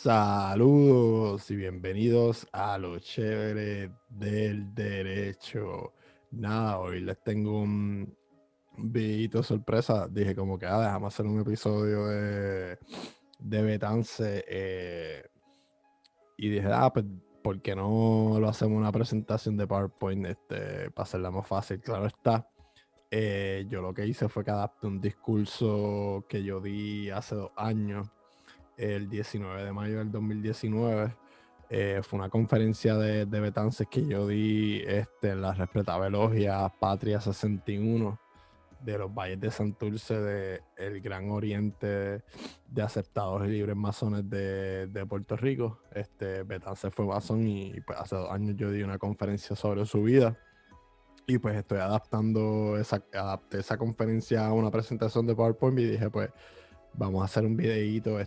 Saludos y bienvenidos a lo chévere del derecho. Nada, hoy les tengo un videito sorpresa. Dije como que, déjame hacer un episodio de Betance. Y dije, pues, ¿por qué no lo hacemos una presentación de PowerPoint para hacerla más fácil? Claro está. Yo lo que hice fue que adapté un discurso que yo di hace 2 años, el 19 de mayo del 2019. Fue una conferencia de Betances que yo di en la respetable logia Patria 61 de los Valles de Santurce, del Gran Oriente de aceptados y libres masones de Puerto Rico. Betances fue masón y pues, hace 2 años yo di una conferencia sobre su vida. Y pues estoy adapté esa conferencia a una presentación de PowerPoint y dije, pues, vamos a hacer un videíto,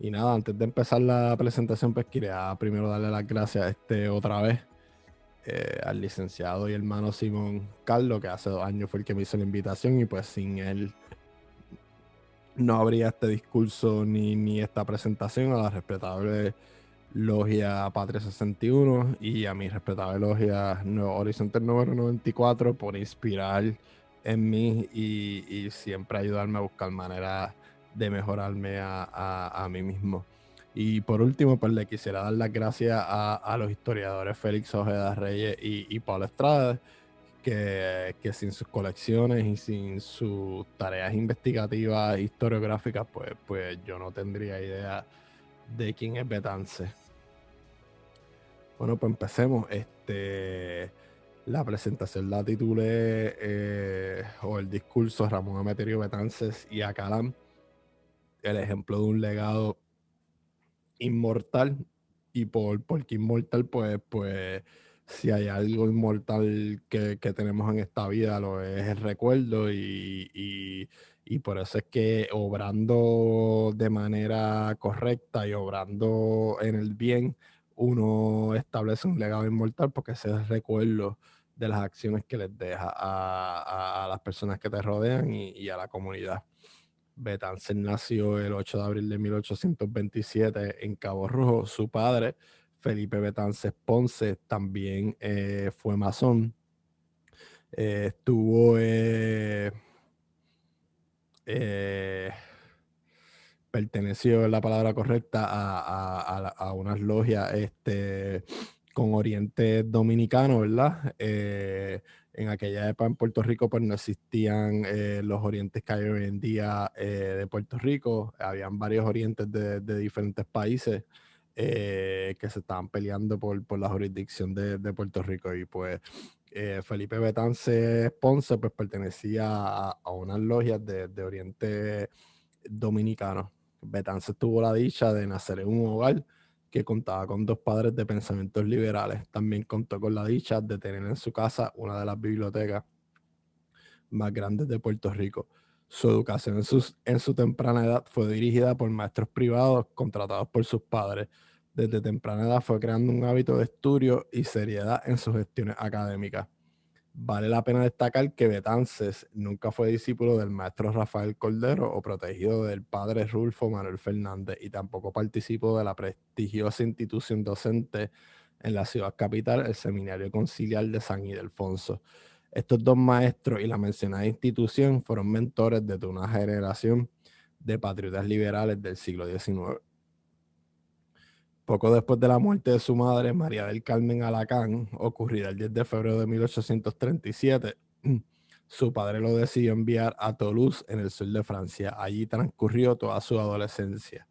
y nada, antes de empezar la presentación, pues quería primero darle las gracias, otra vez, al licenciado y hermano Simón Carlos, que hace 2 años fue el que me hizo la invitación, y pues sin él no habría este discurso ni esta presentación. A la respetable logia Patria 61 y a mi respetable logia Nuevo Horizonte número 94 por inspirar en mí y siempre ayudarme a buscar maneras de mejorarme a mí mismo. Y por último, pues le quisiera dar las gracias a los historiadores Félix Ojeda Reyes y Pablo Estrada, que sin sus colecciones y sin sus tareas investigativas historiográficas, pues yo no tendría idea de quién es Betance. Bueno, pues empecemos. La presentación la titulé, o el discurso, Ramón Emeterio Betances y Acalam, el ejemplo de un legado inmortal. Y por qué inmortal, pues si hay algo inmortal que tenemos en esta vida, lo es el recuerdo, y por eso es que obrando de manera correcta y obrando en el bien, uno establece un legado inmortal, porque ese es el recuerdo de las acciones que les deja a las personas que te rodean y a la comunidad. Betances nació el 8 de abril de 1827 en Cabo Rojo. Su padre, Felipe Betances Ponce, también fue masón. Estuvo perteneció, es la palabra correcta, a unas logias con oriente dominicano, ¿verdad? En aquella época en Puerto Rico pues no existían los orientes que hay hoy en día de Puerto Rico. Habían varios orientes de diferentes países que se estaban peleando por la jurisdicción de Puerto Rico, y pues Felipe Betances Ponce pues pertenecía a unas logias de oriente dominicano. Betances tuvo la dicha de nacer en un hogar que contaba con dos padres de pensamientos liberales. También contó con la dicha de tener en su casa una de las bibliotecas más grandes de Puerto Rico. Su educación en su temprana edad fue dirigida por maestros privados contratados por sus padres. Desde temprana edad fue creando un hábito de estudio y seriedad en sus gestiones académicas. Vale la pena destacar que Betances nunca fue discípulo del maestro Rafael Cordero o protegido del padre Rulfo Manuel Fernández, y tampoco participó de la prestigiosa institución docente en la ciudad capital, el Seminario Conciliar de San Ildefonso. Estos dos maestros y la mencionada institución fueron mentores de toda una generación de patriotas liberales del siglo XIX. Poco después de la muerte de su madre, María del Carmen Alacán, ocurrida el 10 de febrero de 1837, su padre lo decidió enviar a Toulouse, en el sur de Francia. Allí transcurrió toda su adolescencia.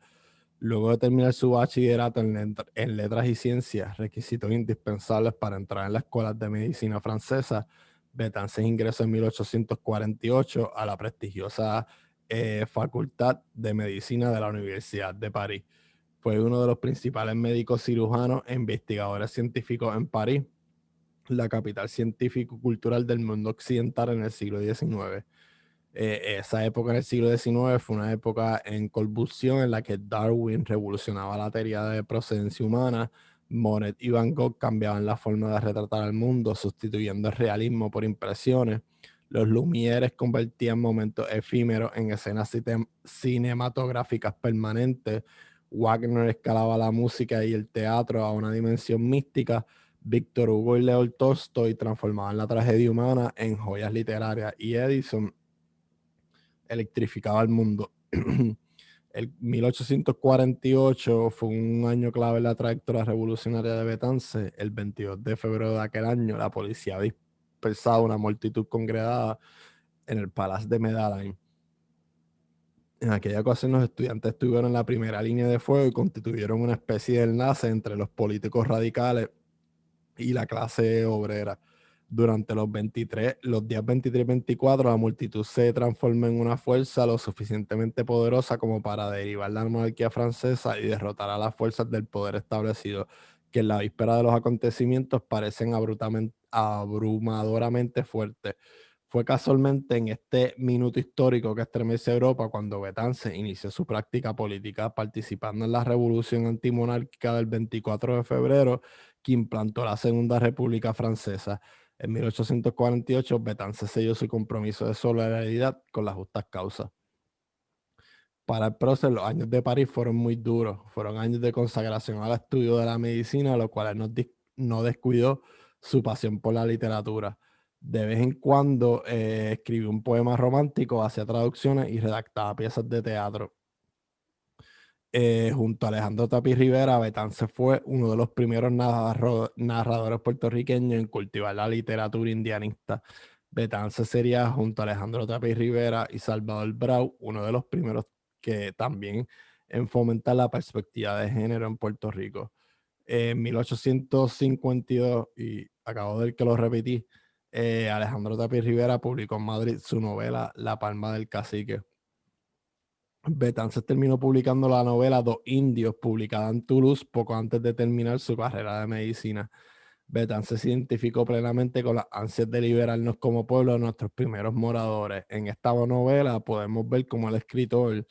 Luego de terminar su bachillerato en letras y ciencias, requisitos indispensables para entrar en las escuelas de medicina francesa, Betances ingresó en 1848 a la prestigiosa Facultad de Medicina de la Universidad de París. Fue uno de los principales médicos cirujanos e investigadores científicos en París, la capital científico-cultural del mundo occidental en el siglo XIX. Esa época en el siglo XIX fue una época en convulsión en la que Darwin revolucionaba la teoría de procedencia humana. Monet y Van Gogh cambiaban la forma de retratar al mundo, sustituyendo el realismo por impresiones. Los Lumieres convertían momentos efímeros en escenas cinematográficas permanentes. Wagner escalaba la música y el teatro a una dimensión mística. Víctor Hugo y Leo Tolstoy transformaban la tragedia humana en joyas literarias y Edison electrificaba el mundo. El 1848 fue un año clave en la trayectoria revolucionaria de Betances. El 22 de febrero de aquel año, la policía dispersaba una multitud congregada en el Palace de Medellín. En aquella ocasión, los estudiantes estuvieron en la primera línea de fuego y constituyeron una especie de enlace entre los políticos radicales y la clase obrera. Durante los días 23 y 24, la multitud se transformó en una fuerza lo suficientemente poderosa como para derivar la monarquía francesa y derrotar a las fuerzas del poder establecido, que en la víspera de los acontecimientos parecen abrumadoramente fuertes. Fue casualmente en este minuto histórico que estremece Europa cuando Betances inició su práctica política participando en la revolución antimonárquica del 24 de febrero que implantó la Segunda República Francesa. En 1848, Betances selló su compromiso de solidaridad con las justas causas. Para el prócer, los años de París fueron muy duros. Fueron años de consagración al estudio de la medicina, lo cual no descuidó su pasión por la literatura. De vez en cuando escribió un poema romántico, hacía traducciones y redactaba piezas de teatro. Junto a Alejandro Tapia Rivera, Betances fue uno de los primeros narradores puertorriqueños en cultivar la literatura indianista. Betances sería, junto a Alejandro Tapia Rivera y Salvador Brau, uno de los primeros que también en fomentar la perspectiva de género en Puerto Rico. En 1852, y acabo de ver que lo repetí, Alejandro Tapia Rivera publicó en Madrid su novela La Palma del Cacique. Betances terminó publicando la novela Dos Indios, publicada en Toulouse poco antes de terminar su carrera de medicina. Betances se identificó plenamente con las ansias de liberarnos como pueblo de nuestros primeros moradores. En esta novela podemos ver cómo el escritor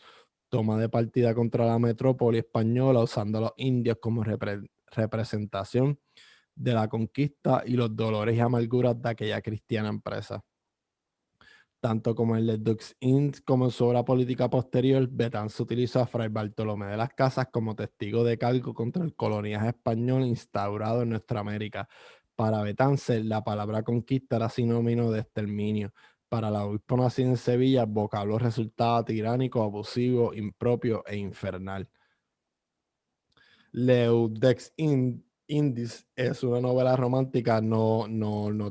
toma de partida contra la metrópoli española usando a los indios como representación de la conquista y los dolores y amarguras de aquella cristiana empresa. Tanto como en Les Deux Indes como en su obra política posterior, Betances utilizó a Fray Bartolomé de las Casas como testigo de cargo contra el coloniaje español instaurado en nuestra América. Para Betances, la palabra conquista era sinónimo de exterminio. Para la obispo nacido en Sevilla, el vocablo resultaba tiránico, abusivo, impropio e infernal. Leudex Indis es una novela romántica no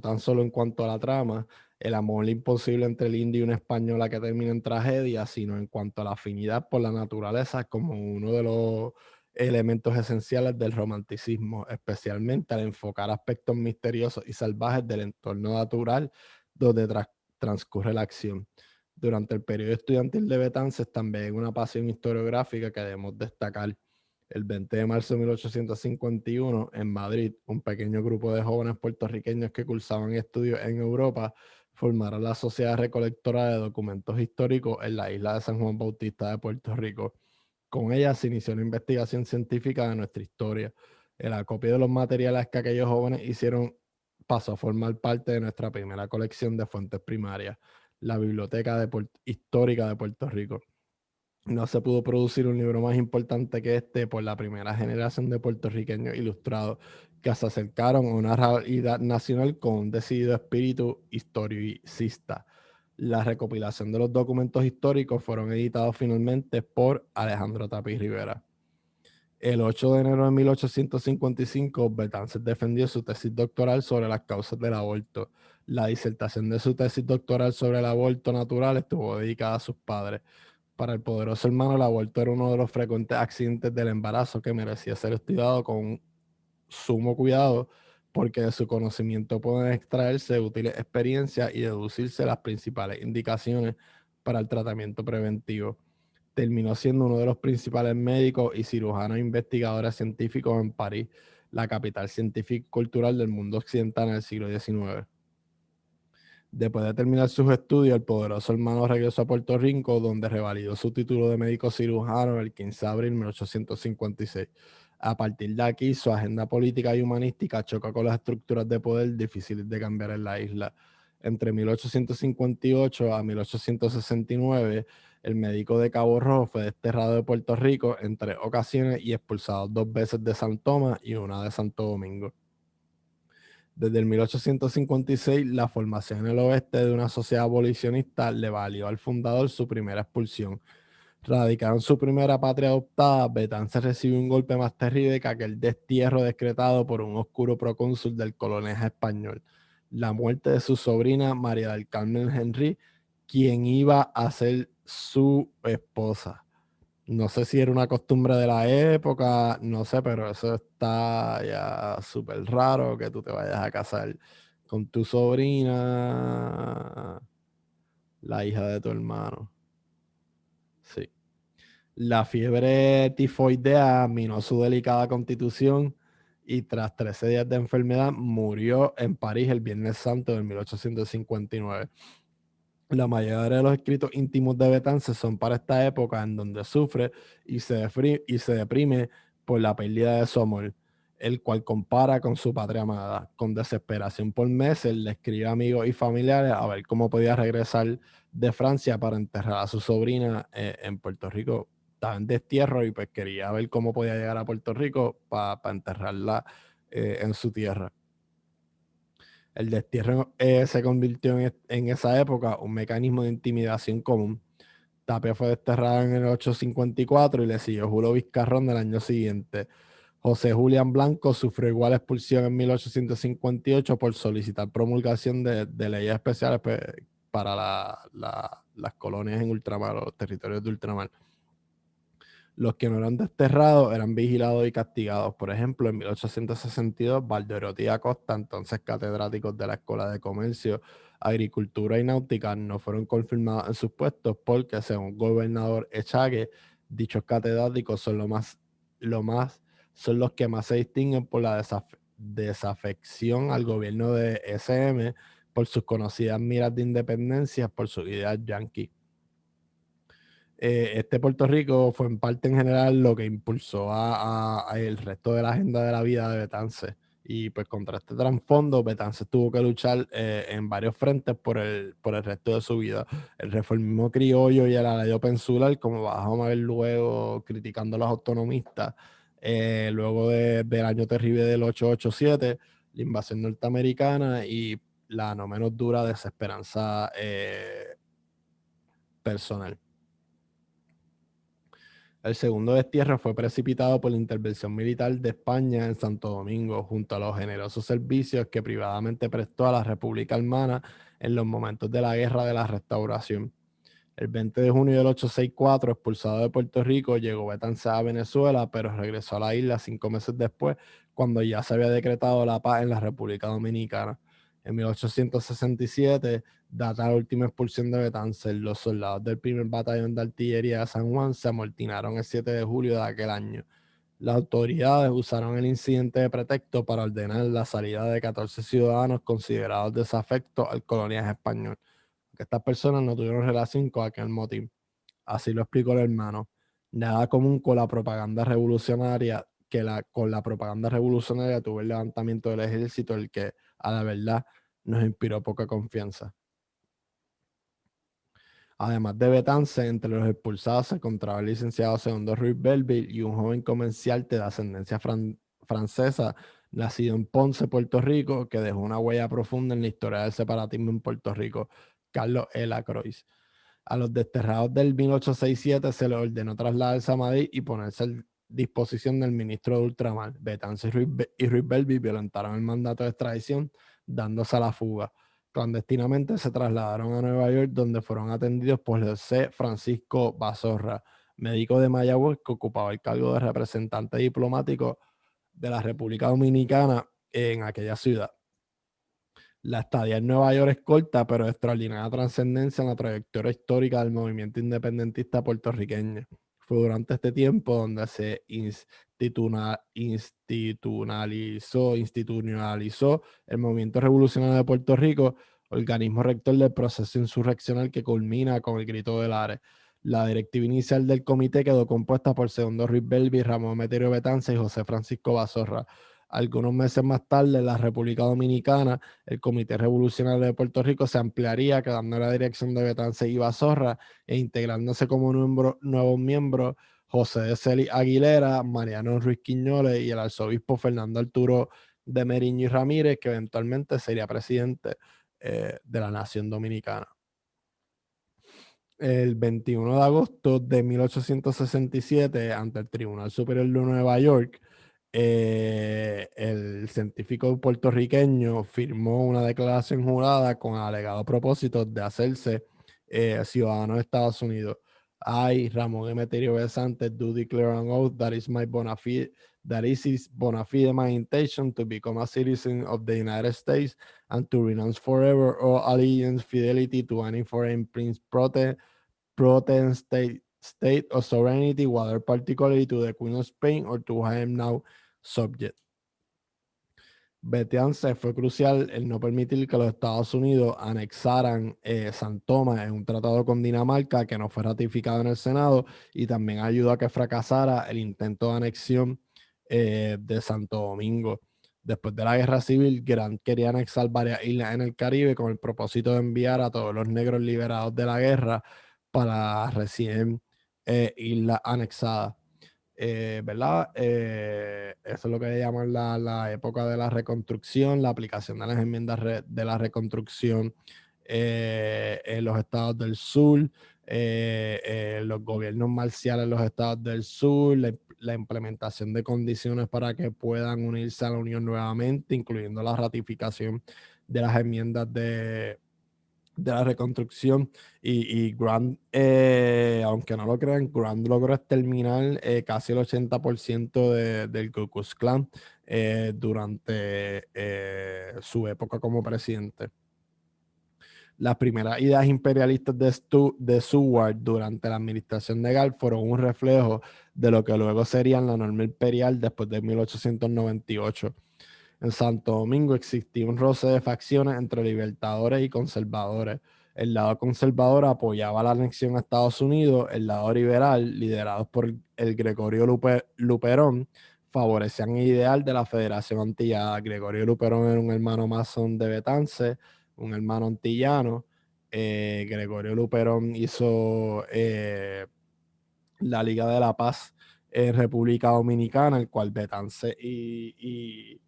tan solo en cuanto a la trama, el amor imposible entre el indio y una española que termina en tragedia, sino en cuanto a la afinidad por la naturaleza como uno de los elementos esenciales del romanticismo, especialmente al enfocar aspectos misteriosos y salvajes del entorno natural donde transcurre la acción. Durante el periodo estudiantil de Betances también una pasión historiográfica que debemos destacar. El 20 de marzo de 1851, en Madrid, un pequeño grupo de jóvenes puertorriqueños que cursaban estudios en Europa formaron la Sociedad Recolectora de Documentos Históricos en la isla de San Juan Bautista de Puerto Rico. Con ella se inició una investigación científica de nuestra historia. El acopio de los materiales que aquellos jóvenes hicieron pasó a formar parte de nuestra primera colección de fuentes primarias, la Biblioteca Histórica de Puerto Rico. No se pudo producir un libro más importante que este por la primera generación de puertorriqueños ilustrados que se acercaron a una realidad nacional con un decidido espíritu historicista. La recopilación de los documentos históricos fueron editados finalmente por Alejandro Tapia Rivera. El 8 de enero de 1855, Betances defendió su tesis doctoral sobre las causas del aborto. La disertación de su tesis doctoral sobre el aborto natural estuvo dedicada a sus padres. Para el poderoso hermano, el aborto era uno de los frecuentes accidentes del embarazo que merecía ser estudiado con sumo cuidado, porque de su conocimiento pueden extraerse útiles experiencias y deducirse las principales indicaciones para el tratamiento preventivo. Terminó siendo uno de los principales médicos y cirujanos investigadores científicos en París, la capital científica y cultural del mundo occidental en el siglo XIX. Después de terminar sus estudios, el poderoso hermano regresó a Puerto Rico, donde revalidó su título de médico cirujano el 15 de abril de 1856. A partir de aquí, su agenda política y humanística choca con las estructuras de poder difíciles de cambiar en la isla. Entre 1858 a 1869, el médico de Cabo Rojo fue desterrado de Puerto Rico en 3 ocasiones y expulsado 2 veces de San Tomás y una de Santo Domingo. Desde el 1856, la formación en el oeste de una sociedad abolicionista le valió al fundador su primera expulsión. Radicado en su primera patria adoptada, Betances recibió un golpe más terrible que aquel destierro decretado por un oscuro procónsul del coloniaje español: la muerte de su sobrina María del Carmen Henry, quien iba a ser su esposa. No sé si era una costumbre de la época, no sé, pero eso está ya súper raro, que tú te vayas a casar con tu sobrina, la hija de tu hermano. Sí. La fiebre tifoidea minó su delicada constitución y tras 13 días de enfermedad murió en París el Viernes Santo de 1859. La mayoría de los escritos íntimos de Betances son para esta época, en donde sufre y se deprime por la pérdida de su amor, el cual compara con su patria amada. Con desesperación por meses le escribe a amigos y familiares a ver cómo podía regresar de Francia para enterrar a su sobrina en Puerto Rico. Estaba en destierro y pues quería ver cómo podía llegar a Puerto Rico para enterrarla en su tierra. El destierro se convirtió en esa época un mecanismo de intimidación común. Tapia fue desterrada en el 854 y le siguió Julio Vizcarrón del año siguiente. José Julián Blanco sufrió igual expulsión en 1858 por solicitar promulgación de leyes especiales para las colonias en ultramar, o los territorios de ultramar. Los que no eran desterrados eran vigilados y castigados. Por ejemplo, en 1862, Valderotti y Acosta, entonces catedráticos de la Escuela de Comercio, Agricultura y Náutica, no fueron confirmados en sus puestos porque, según el gobernador Echague, dichos catedráticos son los que más se distinguen por la desafección al gobierno de SM, por sus conocidas miras de independencia, por sus ideas yanquis. Este Puerto Rico fue en parte en general lo que impulsó a el resto de la agenda de la vida de Betances. Y pues contra este trasfondo, Betances tuvo que luchar en varios frentes por el resto de su vida. El reformismo criollo y el aleyo pensular, como vamos a ver luego criticando a los autonomistas, luego del año terrible del 887, la invasión norteamericana y la no menos dura desesperanza personal. El segundo destierro fue precipitado por la intervención militar de España en Santo Domingo, junto a los generosos servicios que privadamente prestó a la República Hermana en los momentos de la Guerra de la Restauración. El 20 de junio del 864, expulsado de Puerto Rico, llegó Betances a Venezuela, pero regresó a la isla 5 meses después, cuando ya se había decretado la paz en la República Dominicana. En 1867 data la última expulsión de Betances. Los soldados del primer batallón de artillería de San Juan se amortinaron el 7 de julio de aquel año. Las autoridades usaron el incidente de pretexto para ordenar la salida de 14 ciudadanos considerados desafectos al coloniaje español, que estas personas no tuvieron relación con aquel motín. Así lo explicó el hermano. Nada común con la propaganda revolucionaria, con la propaganda revolucionaria tuvo el levantamiento del ejército, el que, a la verdad, nos inspiró poca confianza. Además de Betances, entre los expulsados se encontraba el licenciado Segundo Ruiz Belville y un joven comerciante de ascendencia francesa, nacido en Ponce, Puerto Rico, que dejó una huella profunda en la historia del separatismo en Puerto Rico: Carlos E. Lacroix. A los desterrados del 1867 se les ordenó trasladarse a Madrid y ponerse a disposición del ministro de Ultramar. Betances y Ruiz Belville violentaron el mandato de extradición, dándose a la fuga. Clandestinamente se trasladaron a Nueva York, donde fueron atendidos por José Francisco Bazorra, médico de Mayagüez, que ocupaba el cargo de representante diplomático de la República Dominicana en aquella ciudad. La estadía en Nueva York es corta, pero de extraordinaria trascendencia en la trayectoria histórica del movimiento independentista puertorriqueño. Fue durante este tiempo donde se institucionalizó el movimiento revolucionario de Puerto Rico, organismo rector del proceso insurreccional que culmina con el Grito de Lares. La directiva inicial del comité quedó compuesta por Segundo Ruiz Belville, Ramón Meterio Betances y José Francisco Bazorra. Algunos meses más tarde, en la República Dominicana, el Comité Revolucionario de Puerto Rico se ampliaría, quedando la dirección de Betance y Bazorra e integrándose como nuevos miembros José de Celi Aguilera, Mariano Ruiz Quiñones y el arzobispo Fernando Arturo de Meriño y Ramírez, que eventualmente sería presidente de la Nación Dominicana. El 21 de agosto de 1867, ante el Tribunal Superior de Nueva York, el científico puertorriqueño firmó una declaración jurada con alegado propósito de hacerse ciudadano de Estados Unidos. I, Ramón Emeterio Besante, do declare an oath that is bona fide my intention to become a citizen of the United States and to renounce forever all allegiance, fidelity to any foreign prince, protest state of sovereignty, whether particularly to the Queen of Spain or to whom I am now subject. Betance fue crucial el no permitir que los Estados Unidos anexaran San Tomás en un tratado con Dinamarca que no fue ratificado en el Senado, y también ayudó a que fracasara el intento de anexión de Santo Domingo. Después de la Guerra Civil, Grant quería anexar varias islas en el Caribe con el propósito de enviar a todos los negros liberados de la guerra para recién islas anexadas. ¿Verdad? Eso es lo que llaman la época de la reconstrucción, la aplicación de las enmiendas de la reconstrucción en los estados del sur, los gobiernos marciales en los estados del sur, la implementación de condiciones para que puedan unirse a la Unión nuevamente, incluyendo la ratificación de las enmiendas de la reconstrucción, y Grant, aunque no lo crean, Grant logró exterminar casi el 80% del Ku Klux Klan durante su época como presidente. Las primeras ideas imperialistas de Seward durante la administración de Galt fueron un reflejo de lo que luego serían la norma imperial después de 1898. En Santo Domingo existía un roce de facciones entre libertadores y conservadores. El lado conservador apoyaba la anexión a Estados Unidos, el lado liberal, liderados por el Gregorio Luperón, favorecían el ideal de la Federación Antillana. Gregorio Luperón era un hermano masón de Betance, un hermano antillano. Gregorio Luperón hizo la Liga de la Paz en República Dominicana, el cual Betance y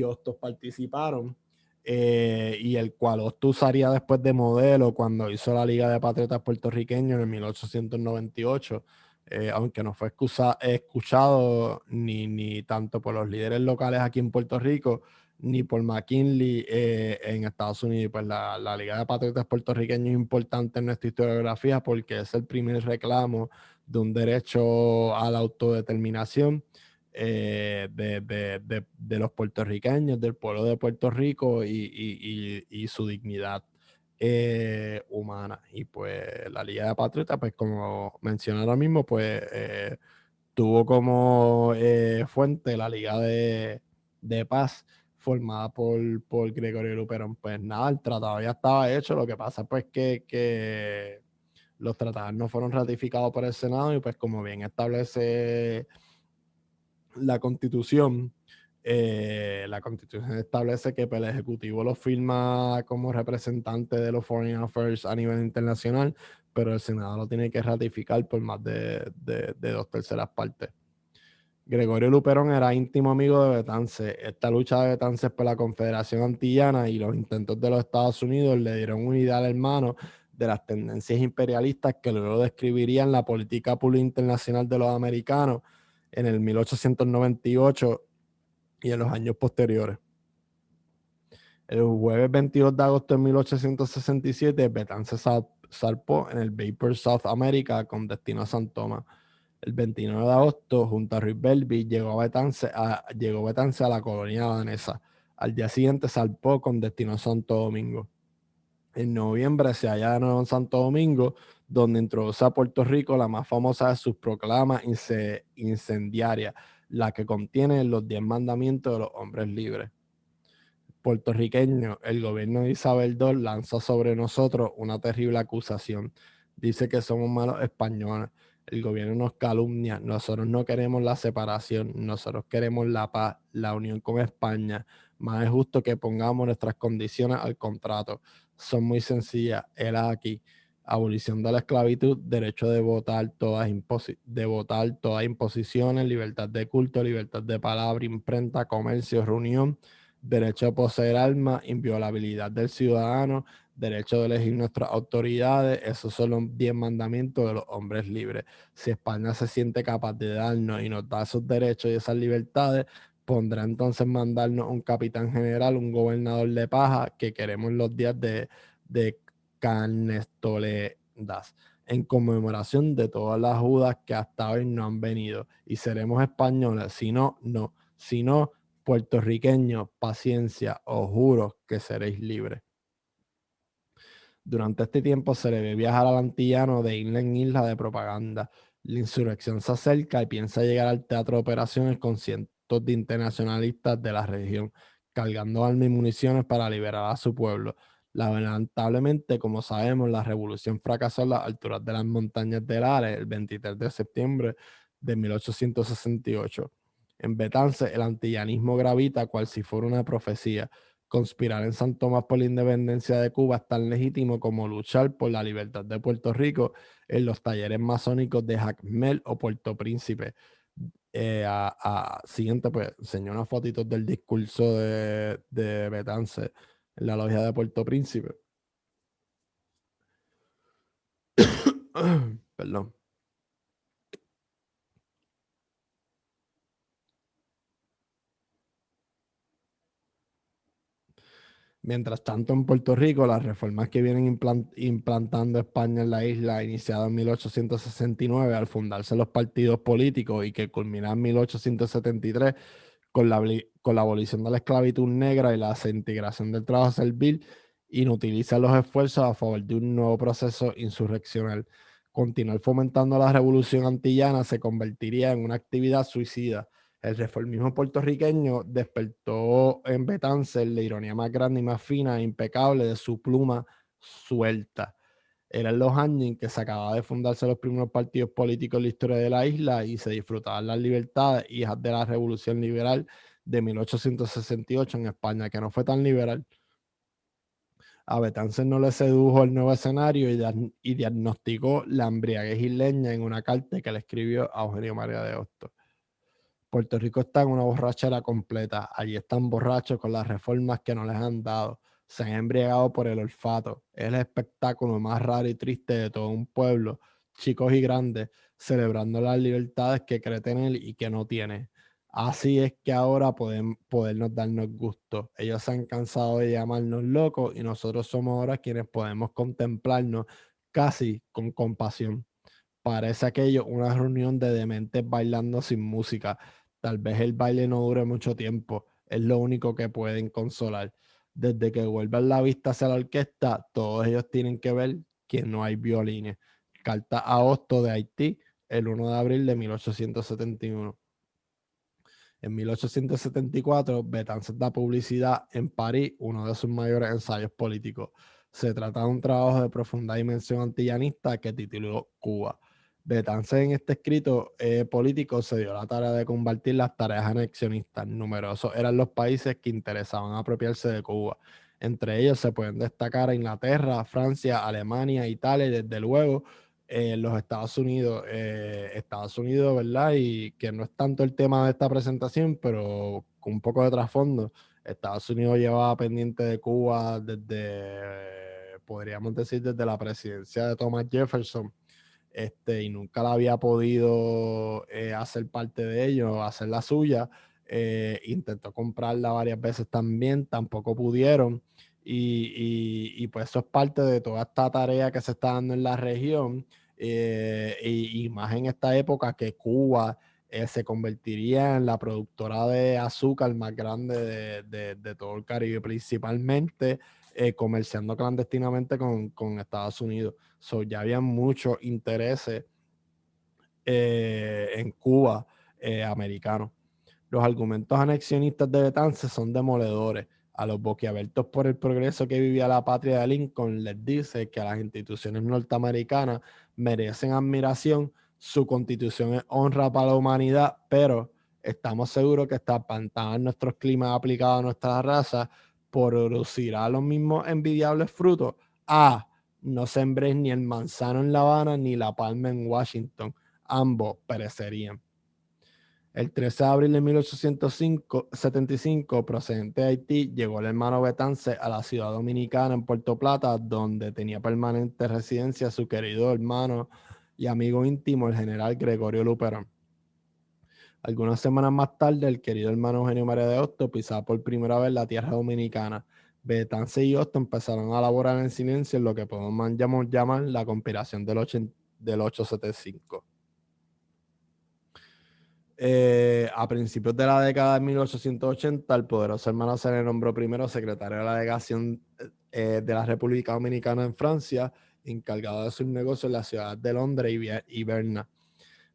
Hostos participaron, y el cual Hostos usaría después de modelo cuando hizo la Liga de Patriotas Puertorriqueños en 1898, aunque no fue escuchado ni tanto por los líderes locales aquí en Puerto Rico, ni por McKinley en Estados Unidos. Pues la Liga de Patriotas Puertorriqueños es importante en nuestra historiografía porque es el primer reclamo de un derecho a la autodeterminación de los puertorriqueños, del pueblo de Puerto Rico y su dignidad humana. Y pues la Liga de Patriotas, pues como mencioné ahora mismo, pues tuvo como fuente la Liga de Paz formada por Gregorio Luperón. Pues nada, el tratado ya estaba hecho, lo que pasa pues que los tratados no fueron ratificados por el Senado, y pues como bien establece la Constitución establece que pues, el Ejecutivo lo firma como representante de los Foreign Affairs a nivel internacional, pero el Senado lo tiene que ratificar por más de 2/3 partes. Gregorio Luperón era íntimo amigo de Betance. Esta lucha de Betance por la Confederación Antillana y los intentos de los Estados Unidos le dieron un ideal hermano de las tendencias imperialistas que luego describirían la política pública internacional de los americanos en el 1898 y en los años posteriores. El jueves 22 de agosto de 1867, Betance zarpó en el Vapor South America con destino a San Tomás. El 29 de agosto, junto a Ruiz Belvi, llegó Betance a la colonia danesa. Al día siguiente zarpó con destino a Santo Domingo. En noviembre se halla de nuevo en Santo Domingo, donde introduce a Puerto Rico la más famosa de sus proclamas incendiarias, la que contiene los 10 mandamientos de los hombres libres. Puertorriqueño, el gobierno de Isabel II lanza sobre nosotros una terrible acusación. Dice que somos malos españoles. El gobierno nos calumnia. Nosotros no queremos la separación. Nosotros queremos la paz, la unión con España. Más es justo que pongamos nuestras condiciones al contrato. Son muy sencillas. Era aquí. Abolición de la esclavitud, derecho de votar todas imposiciones, libertad de culto, libertad de palabra, imprenta, comercio, reunión, derecho a poseer armas, inviolabilidad del ciudadano, derecho de elegir nuestras autoridades. Esos son los 10 mandamientos de los hombres libres. Si España se siente capaz de darnos y nos da esos derechos y esas libertades, pondrá entonces mandarnos un capitán general, un gobernador de paja, que queremos los días de Carnestolendas, en conmemoración de todas las judas que hasta hoy no han venido. Y seremos españoles. Si no, no. Si no, puertorriqueños, paciencia, os juro que seréis libres. Durante este tiempo se le ve viajar al antillano de isla en isla de propaganda. La insurrección se acerca y piensa llegar al teatro de operaciones con cientos de internacionalistas de la región, cargando armas y municiones para liberar a su pueblo. Lamentablemente, como sabemos, la revolución fracasó a las alturas de las montañas del Ares el 23 de septiembre de 1868. En Betance, el antillanismo gravita cual si fuera una profecía. Conspirar en San Tomás por la independencia de Cuba es tan legítimo como luchar por la libertad de Puerto Rico en los talleres masónicos de Jacmel o Puerto Príncipe. Siguiente, pues, enseñó unas fotitos del discurso de Betance en la logia de Puerto Príncipe. Perdón. Mientras tanto, en Puerto Rico, las reformas que vienen implantando España en la isla, iniciadas en 1869 al fundarse los partidos políticos y que culminan en 1873 con la abolición de la esclavitud negra y la desintegración del trabajo servil, inutiliza los esfuerzos a favor de un nuevo proceso insurreccional. Continuar fomentando la revolución antillana se convertiría en una actividad suicida. El reformismo puertorriqueño despertó en Betance la ironía más grande y más fina e impecable de su pluma suelta. Eran los años en que se acababa de fundarse los primeros partidos políticos en la historia de la isla y se disfrutaban las libertades hijas de la Revolución Liberal de 1868 en España, que no fue tan liberal. A Betances no le sedujo el nuevo escenario y diagnosticó la embriaguez isleña en una carta que le escribió a Eugenio María de Hostos. Puerto Rico está en una borrachera completa. Allí están borrachos con las reformas que no les han dado. Se han embriagado por el olfato. Es el espectáculo más raro y triste de todo un pueblo, chicos y grandes, celebrando las libertades que cree tener y que no tiene. Así es que ahora podemos podernos darnos gusto. Ellos se han cansado de llamarnos locos y nosotros somos ahora quienes podemos contemplarnos casi con compasión. Parece aquello una reunión de dementes bailando sin música. Tal vez el baile no dure mucho tiempo. Es lo único que pueden consolar. Desde que vuelvan la vista hacia la orquesta, todos ellos tienen que ver que no hay violines. Carta a Hosto de Haití, el 1 de abril de 1871. En 1874, Betances da publicidad en París, uno de sus mayores ensayos políticos. Se trata de un trabajo de profunda dimensión antillanista que tituló Cuba. Betances en este escrito político se dio la tarea de combatir las tareas anexionistas. Numerosos eran los países que interesaban apropiarse de Cuba. Entre ellos se pueden destacar Inglaterra, Francia, Alemania, Italia y desde luego los Estados Unidos, ¿verdad? Y que no es tanto el tema de esta presentación, pero con un poco de trasfondo. Estados Unidos llevaba pendiente de Cuba desde, podríamos decir, desde la presidencia de Thomas Jefferson, y nunca la había podido hacer parte de ello, hacer la suya. Intentó comprarla varias veces también, tampoco pudieron. Y pues eso es parte de toda esta tarea que se está dando en la región, y más en esta época que Cuba se convertiría en la productora de azúcar más grande de todo el Caribe, principalmente comerciando clandestinamente con Estados Unidos. So, ya había muchos intereses en Cuba americanos. Los argumentos anexionistas de Betances son demoledores. A los boquiabiertos por el progreso que vivía la patria de Lincoln les dice que las instituciones norteamericanas merecen admiración Su constitución es honra para la humanidad, pero estamos seguros que estampantaban nuestros climas aplicados a nuestra raza producirá los mismos envidiables frutos. No sembréis ni el manzano en La Habana ni la palma en Washington. Ambos perecerían. El 13 de abril de 1875, procedente de Haití, llegó el hermano Betance a la ciudad dominicana en Puerto Plata, donde tenía permanente residencia su querido hermano y amigo íntimo, el general Gregorio Luperón. Algunas semanas más tarde, el querido hermano Eugenio María de Hostos pisaba por primera vez la tierra dominicana. Betance y Hostos empezaron a laborar en silencio en lo que podemos llamar la conspiración del 875. A principios de la década de 1880, el poderoso hermano se le nombró primero secretario de la delegación de la República Dominicana en Francia, encargado de sus negocios en la ciudad de Londres y Berna.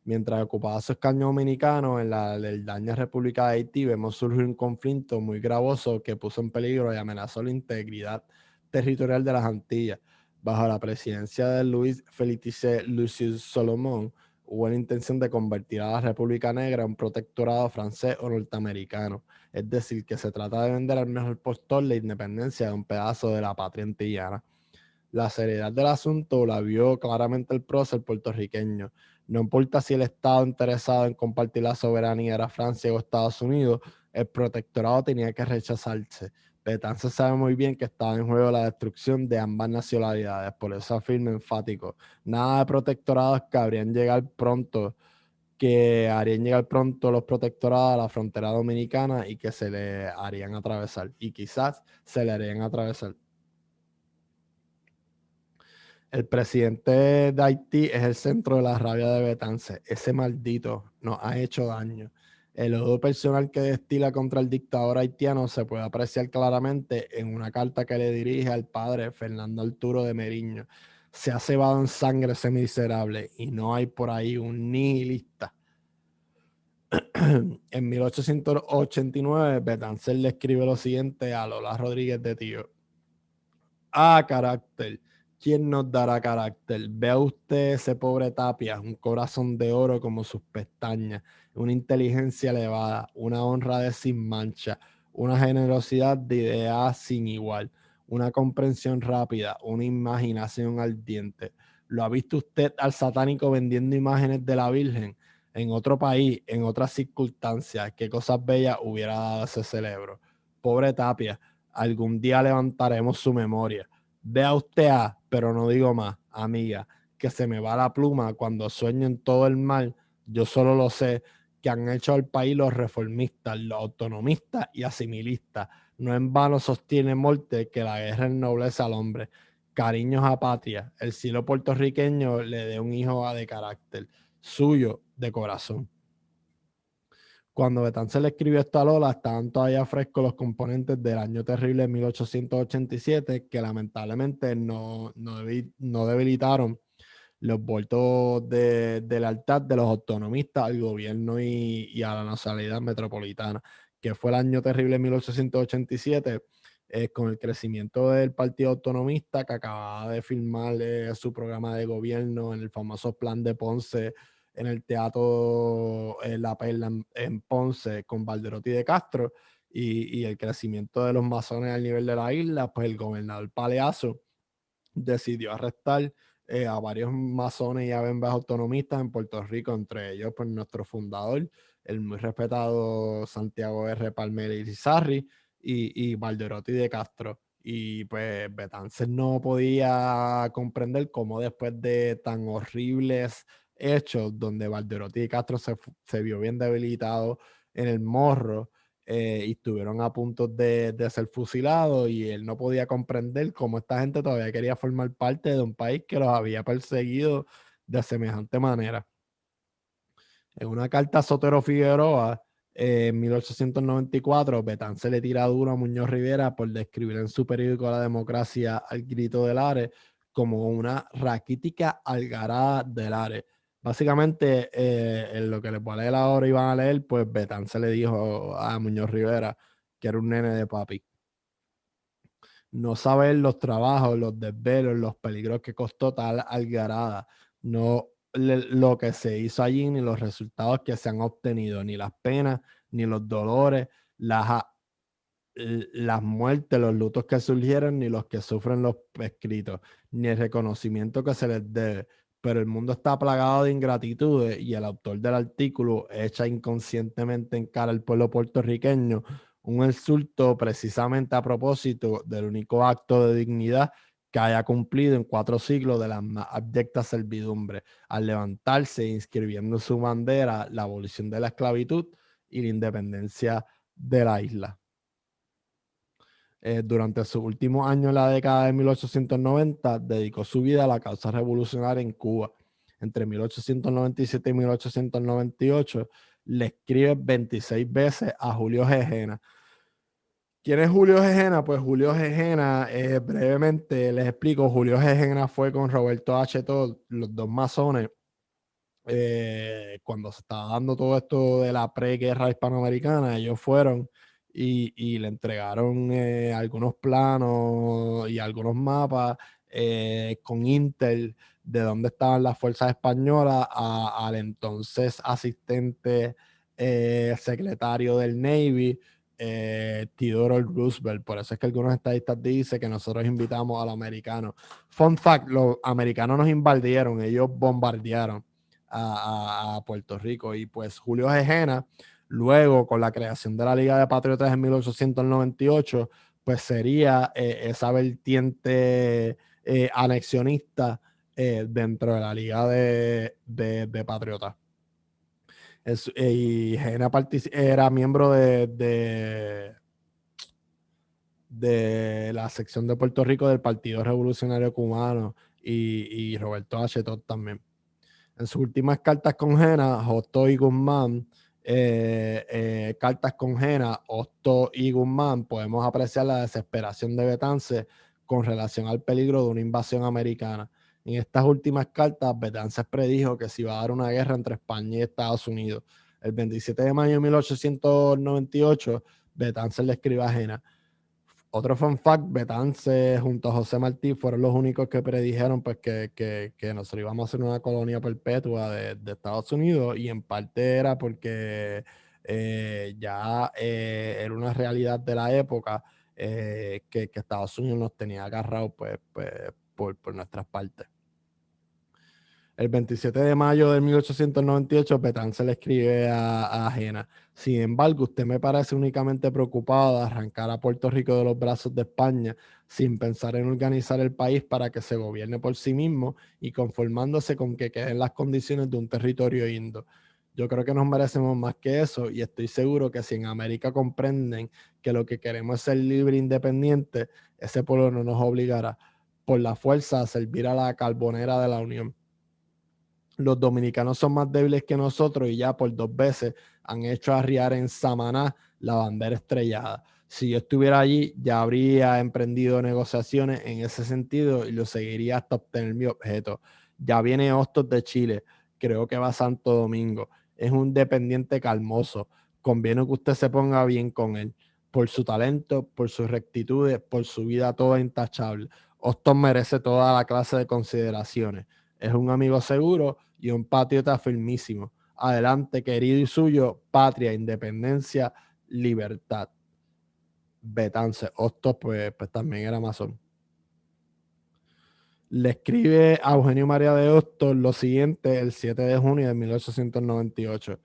Mientras ocupaba su escaño dominicano en la daña República de Haití, vemos surgir un conflicto muy gravoso que puso en peligro y amenazó la integridad territorial de las Antillas. Bajo la presidencia de Luis Félix Lucius Solomon, hubo la intención de convertir a la República Negra en un protectorado francés o norteamericano. Es decir, que se trata de vender al mejor postor la independencia de un pedazo de la patria antillana. La seriedad del asunto la vio claramente el prócer puertorriqueño. No importa si el Estado interesado en compartir la soberanía era Francia o Estados Unidos, el protectorado tenía que rechazarse. Betances sabe muy bien que estaba en juego la destrucción de ambas nacionalidades, por eso afirma enfático, nada de protectorados que harían llegar pronto los protectorados a la frontera dominicana y que se le harían atravesar, y quizás se le harían atravesar. El presidente de Haití es el centro de la rabia de Betance. Ese maldito nos ha hecho daño. El odio personal que destila contra el dictador haitiano se puede apreciar claramente en una carta que le dirige al padre Fernando Arturo de Meriño. Se ha cebado en sangre ese miserable y no hay por ahí un nihilista. En 1889, Betances le escribe lo siguiente a Lola Rodríguez de Tío. Carácter. ¿Quién nos dará carácter? Vea usted ese pobre Tapia, un corazón de oro como sus pestañas, una inteligencia elevada, una honra de sin mancha, una generosidad de ideas sin igual, una comprensión rápida, una imaginación ardiente. ¿Lo ha visto usted al satánico vendiendo imágenes de la Virgen? En otro país, en otras circunstancias, qué cosas bellas hubiera dado ese cerebro. Pobre Tapia, algún día levantaremos su memoria. Vea usted pero no digo más, amiga, que se me va la pluma cuando sueño en todo el mal. Yo solo lo sé que han hecho al país los reformistas, los autonomistas y asimilistas. No en vano sostiene Morte que la guerra ennoblece al hombre. Cariños a patria, el cielo puertorriqueño le dé un hijo de carácter, suyo de corazón. Cuando Betance le escribió esto a Lola, estaban todavía frescos los componentes del año terrible de 1887, que lamentablemente no debilitaron los votos de lealtad de los autonomistas al gobierno y a la nacionalidad metropolitana, que fue el año terrible de 1887, con el crecimiento del Partido Autonomista, que acababa de firmar su programa de gobierno en el famoso Plan de Ponce en el Teatro La Perla en Ponce con Valderotti de Castro y el crecimiento de los masones al nivel de la isla, pues el gobernador Paleazo decidió arrestar a varios masones y abembas autonomistas en Puerto Rico, entre ellos pues nuestro fundador, el muy respetado Santiago R. Palmer Irizarry y Valderotti de Castro. Y pues Betances no podía comprender cómo después de tan horribles hechos donde Valderotti de Castro se vio bien debilitado en el morro, y estuvieron a punto de ser fusilados y él no podía comprender cómo esta gente todavía quería formar parte de un país que los había perseguido de semejante manera. En una carta a Sotero Figueroa, en 1894, Betance le tira duro a Muñoz Rivera por describir en su periódico La Democracia al grito del Ares como una raquítica algarada del Ares. Básicamente, en lo que les voy a leer ahora y van a leer, pues Betance le dijo a Muñoz Rivera que era un nene de papi. No saber los trabajos, los desvelos, los peligros que costó tal algarada. No lo que se hizo allí, ni los resultados que se han obtenido, ni las penas, ni los dolores, las muertes, los lutos que surgieron, ni los que sufren los escritos, ni el reconocimiento que se les debe. Pero el mundo está plagado de ingratitudes y el autor del artículo echa inconscientemente en cara al pueblo puertorriqueño un insulto precisamente a propósito del único acto de dignidad que haya cumplido en 4 siglos de las más abyectas servidumbres, al levantarse e inscribiendo en su bandera la abolición de la esclavitud y la independencia de la isla. Durante sus últimos años en la década de 1890, dedicó su vida a la causa revolucionaria en Cuba. Entre 1897 y 1898, le escribe 26 veces a Julio Gegena. ¿Quién es Julio Gegena? Pues Julio Gegena, brevemente les explico, Julio Gegena fue con Roberto H. Todd, los dos masones, cuando se estaba dando todo esto de la preguerra hispanoamericana, ellos fueron y le entregaron algunos planos y algunos mapas con Intel de dónde estaban las fuerzas españolas al entonces asistente secretario del Navy, Theodore Roosevelt. Por eso es que algunos estadistas dicen que nosotros invitamos a los americanos. Fun fact, los americanos nos invadieron, ellos bombardearon a Puerto Rico. Y pues Julio Gegena, luego con la creación de la Liga de Patriotas en 1898, pues sería esa vertiente anexionista dentro de la Liga de Patriotas. Y Gegena era miembro de la sección de Puerto Rico del Partido Revolucionario Cubano y Roberto H. Todd también. En sus últimas cartas con Jena, Justo y Guzmán, cartas con Jena, Justo y Guzmán, podemos apreciar la desesperación de Betances con relación al peligro de una invasión americana. En estas últimas cartas, Betances predijo que se iba a dar una guerra entre España y Estados Unidos. El 27 de mayo de 1898, Betances le escribe a Jena: otro fun fact, Betance junto a José Martí fueron los únicos que predijeron pues, que nosotros íbamos a ser una colonia perpetua de Estados Unidos, y en parte era porque ya era una realidad de la época que Estados Unidos nos tenía agarrados pues, por nuestras partes. El 27 de mayo de 1898, Betance le escribe a Jena: sin embargo, usted me parece únicamente preocupado de arrancar a Puerto Rico de los brazos de España sin pensar en organizar el país para que se gobierne por sí mismo y conformándose con que queden las condiciones de un territorio indo. Yo creo que nos merecemos más que eso, y estoy seguro que si en América comprenden que lo que queremos es ser libre e independiente, ese pueblo no nos obligará por la fuerza a servir a la carbonera de la Unión. Los dominicanos son más débiles que nosotros y ya por 2 veces han hecho arriar en Samaná la bandera estrellada. Si yo estuviera allí, ya habría emprendido negociaciones en ese sentido y lo seguiría hasta obtener mi objeto. Ya viene Hostos de Chile, creo que va a Santo Domingo. Es un dependiente calmoso. Conviene que usted se ponga bien con él. Por su talento, por sus rectitudes, por su vida toda intachable. Hostos merece toda la clase de consideraciones. Es un amigo seguro y un patriota firmísimo. Adelante, querido y suyo, patria, independencia, libertad. Betance. Hostos, pues también era masón. Le escribe a Eugenio María de Hostos lo siguiente el 7 de junio de 1898.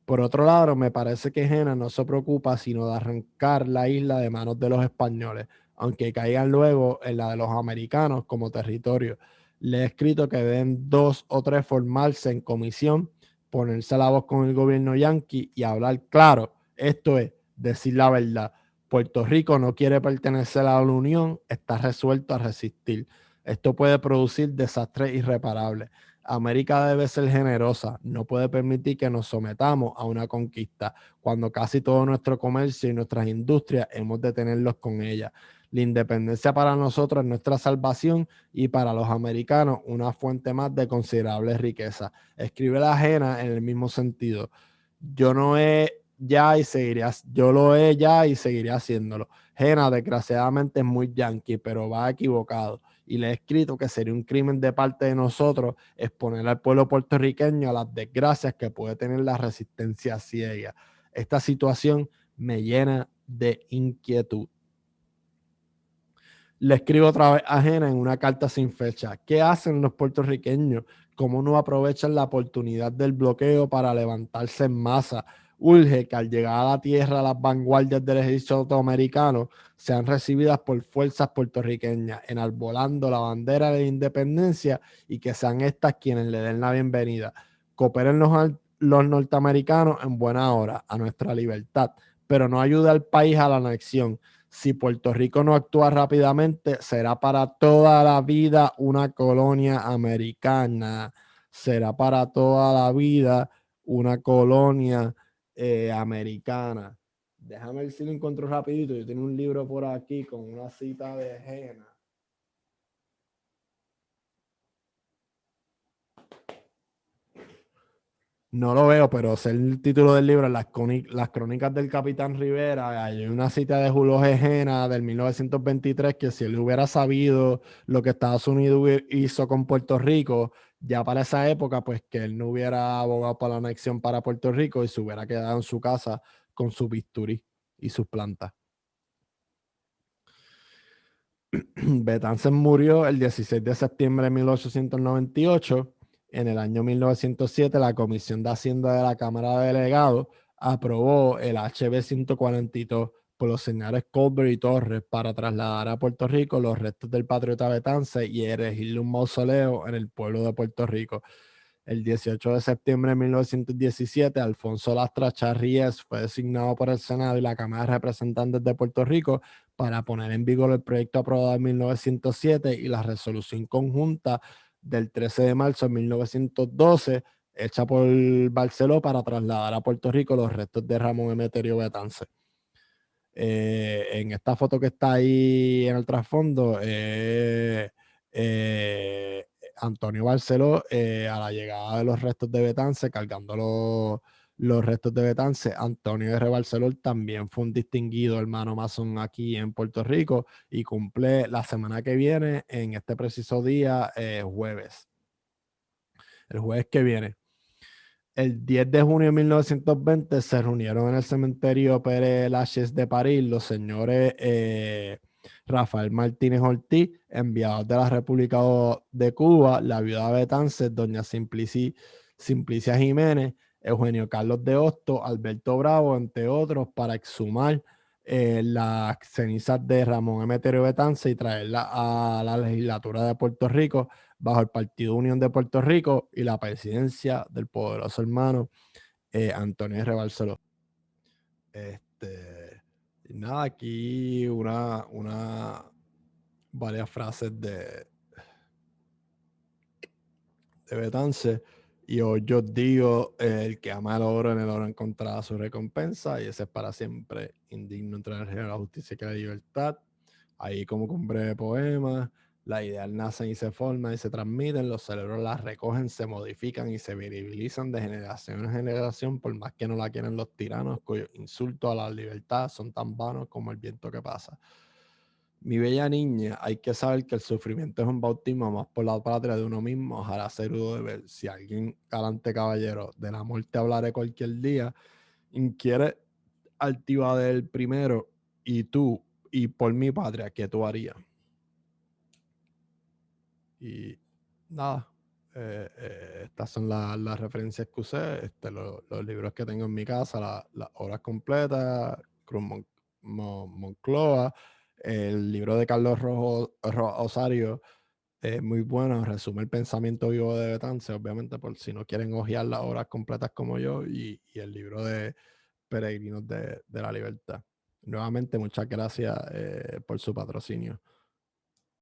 Por otro lado, me parece que Jena no se preocupa sino de arrancar la isla de manos de los españoles, aunque caigan luego en la de los americanos como territorio. Le he escrito que deben 2 o 3 formarse en comisión, ponerse la voz con el gobierno yanqui y hablar claro. Esto es, decir la verdad. Puerto Rico no quiere pertenecer a la Unión, está resuelto a resistir. Esto puede producir desastres irreparables. América debe ser generosa, no puede permitir que nos sometamos a una conquista, cuando casi todo nuestro comercio y nuestras industrias hemos de tenerlos con ella. La independencia para nosotros es nuestra salvación y para los americanos una fuente más de considerable riqueza. Escribe la Jena en el mismo sentido. Yo no he ya y seguiré, yo lo he ya y seguiré haciéndolo. Jena desgraciadamente es muy yankee, pero va equivocado. y le he escrito que sería un crimen de parte de nosotros exponer al pueblo puertorriqueño a las desgracias que puede tener la resistencia ciega. Esta situación me llena de inquietud. Le escribo otra vez a Jena en una carta sin fecha. ¿Qué hacen los puertorriqueños? ¿Cómo no aprovechan la oportunidad del bloqueo para levantarse en masa? Urge que al llegar a la tierra las vanguardias del ejército americano sean recibidas por fuerzas puertorriqueñas, enarbolando la bandera de la independencia y que sean estas quienes le den la bienvenida. Cooperen los norteamericanos en buena hora a nuestra libertad, pero no ayude al país a la anexión. Si Puerto Rico no actúa rápidamente, será para toda la vida una colonia americana. Será para toda la vida una colonia americana. Déjame ver si lo encuentro rapidito. Yo tengo un libro por aquí con una cita de Jena. No lo veo, pero sé el título del libro, las crónicas del Capitán Rivera. Hay una cita de Julio Gejena del 1923 que si él hubiera sabido lo que Estados Unidos hizo con Puerto Rico, ya para esa época, pues que él no hubiera abogado por la anexión para Puerto Rico y se hubiera quedado en su casa con su bisturí y sus plantas. Betances murió el 16 de septiembre de 1898. En el año 1907, la Comisión de Hacienda de la Cámara de Delegados aprobó el HB 142 por los señores Colbert y Torres para trasladar a Puerto Rico los restos del patriota Betances y erigirle un mausoleo en el pueblo de Puerto Rico. El 18 de septiembre de 1917, Alfonso Lastra Charries fue designado por el Senado y la Cámara de Representantes de Puerto Rico para poner en vigor el proyecto aprobado en 1907 y la resolución conjunta del 13 de marzo de 1912, hecha por Barceló para trasladar a Puerto Rico los restos de Ramón Emeterio Betances. En esta foto que está ahí en el trasfondo, Antonio Barceló a la llegada de los restos de Betance, cargando los restos de Betance. Antonio R. Barceló también fue un distinguido hermano masón aquí en Puerto Rico y cumple la semana que viene, en este preciso día, jueves. El jueves que viene. El 10 de junio de 1920 se reunieron en el cementerio Pere Lachaise de París los señores Rafael Martínez Ortiz, enviados de la República de Cuba, la viuda Betances, doña Simplicia Jiménez, Eugenio Carlos de Hosto, Alberto Bravo, entre otros, para exhumar las cenizas de Ramón Emeterio Betances y traerlas a la legislatura de Puerto Rico bajo el Partido Unión de Puerto Rico y la presidencia del poderoso hermano Antonio R. Barceló. Nada, aquí varias frases de Betance. Y hoy yo digo, el que ama el oro en el oro encontrará su recompensa, y ese es para siempre indigno entre el reino de la justicia y la libertad. Ahí como con un breve poema, las ideas nacen y se forman y se transmiten, los cerebros las recogen, se modifican y se visibilizan de generación en generación, por más que no la quieran los tiranos, cuyos insultos a la libertad son tan vanos como el viento que pasa. Mi bella niña, hay que saber que el sufrimiento es un bautismo más por la patria de uno mismo. Ojalá ser rudo de ver. Si alguien, galante caballero, de la muerte hablaré cualquier día, inquiere altiva del primero, y tú, y por mi patria, ¿qué tú harías? Y nada, estas son las referencias que usé, los libros que tengo en mi casa, las obras completas, Cruz Moncloa, el libro de Carlos Osario, muy bueno, resume el pensamiento vivo de Betance, obviamente, por si no quieren hojear las obras completas como yo, y el libro de Peregrinos de la Libertad. Nuevamente, muchas gracias por su patrocinio.